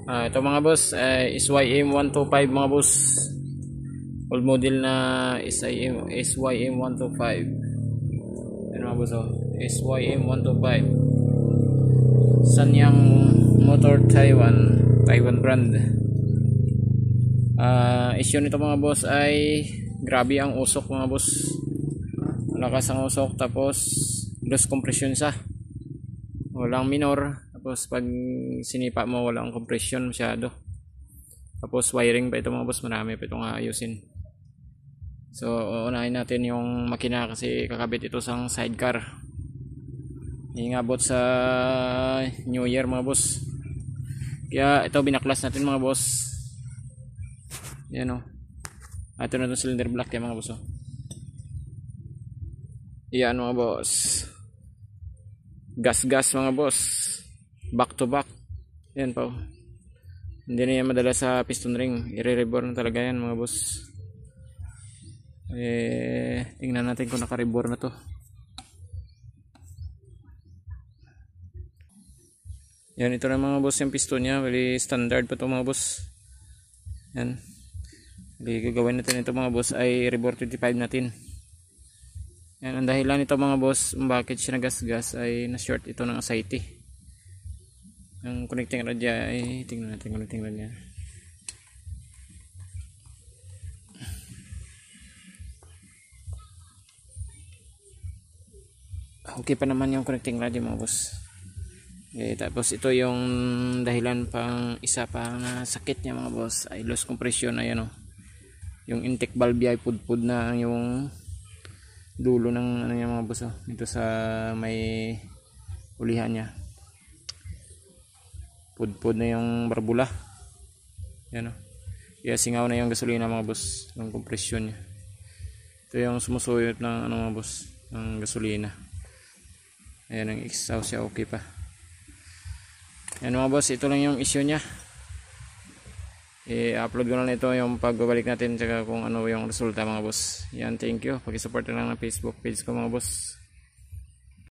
Ito mga boss, SYM125 mga boss. Old model na SYM125. Ano mga boss, SYM125. Sanyang Motor Taiwan brand. Issue nito mga boss ay grabe ang usok mga boss. Malakas ang usok, tapos loose compression sa. Walang minor. Tapos pag sinipa mo walang compression masyado. Tapos wiring pa ito mga boss, marami pa itong ayusin. So unahin natin yung makina kasi kakabit ito sa sidecar. Ingabot sa New Year mga boss. Kaya ito binaklas natin mga boss. Yan o. Ito na itong cylinder block yan mga boss o. Yan mga boss. Gas mga boss. Back to back. Yan po. Hindi na yan madala sa piston ring. I-reborn na talaga yan mga boss. Tingnan natin kung naka-reborn na to. Yan, ito na mga boss yung piston nya. Very standard pa to mga boss. Yan. Gagawin natin ito mga boss ay reborn 25 natin. Yan, ang dahilan nito mga boss bakit siya nagasgas ay na-short ito ng aside. Ang connecting rod ay tingnan natin connecting rod niya. Okay pa naman yung connecting rod mga boss. Okay, tapos ito yung dahilan pang isa pa na sakit niya mga boss ay loose compression. Ayan o. Yung intake valve ay pudpud na yung dulo ng ano niya mga boss o. Dito sa may ulihan niya. Pudpud na yung barbula. Yan o. Kaya singaw na yung gasolina mga boss. Yung compression niya. Ito yung sumusuyot ng ano mga boss. Ng gasolina. Ayan ang exhaust siya, okay pa. Yan mga boss, ito lang yung issue niya. I-upload ko na ito yung pagbabalik natin tsaka kung ano yung resulta mga boss. Yan, thank you. Pag-support na lang ng Facebook page ko mga boss.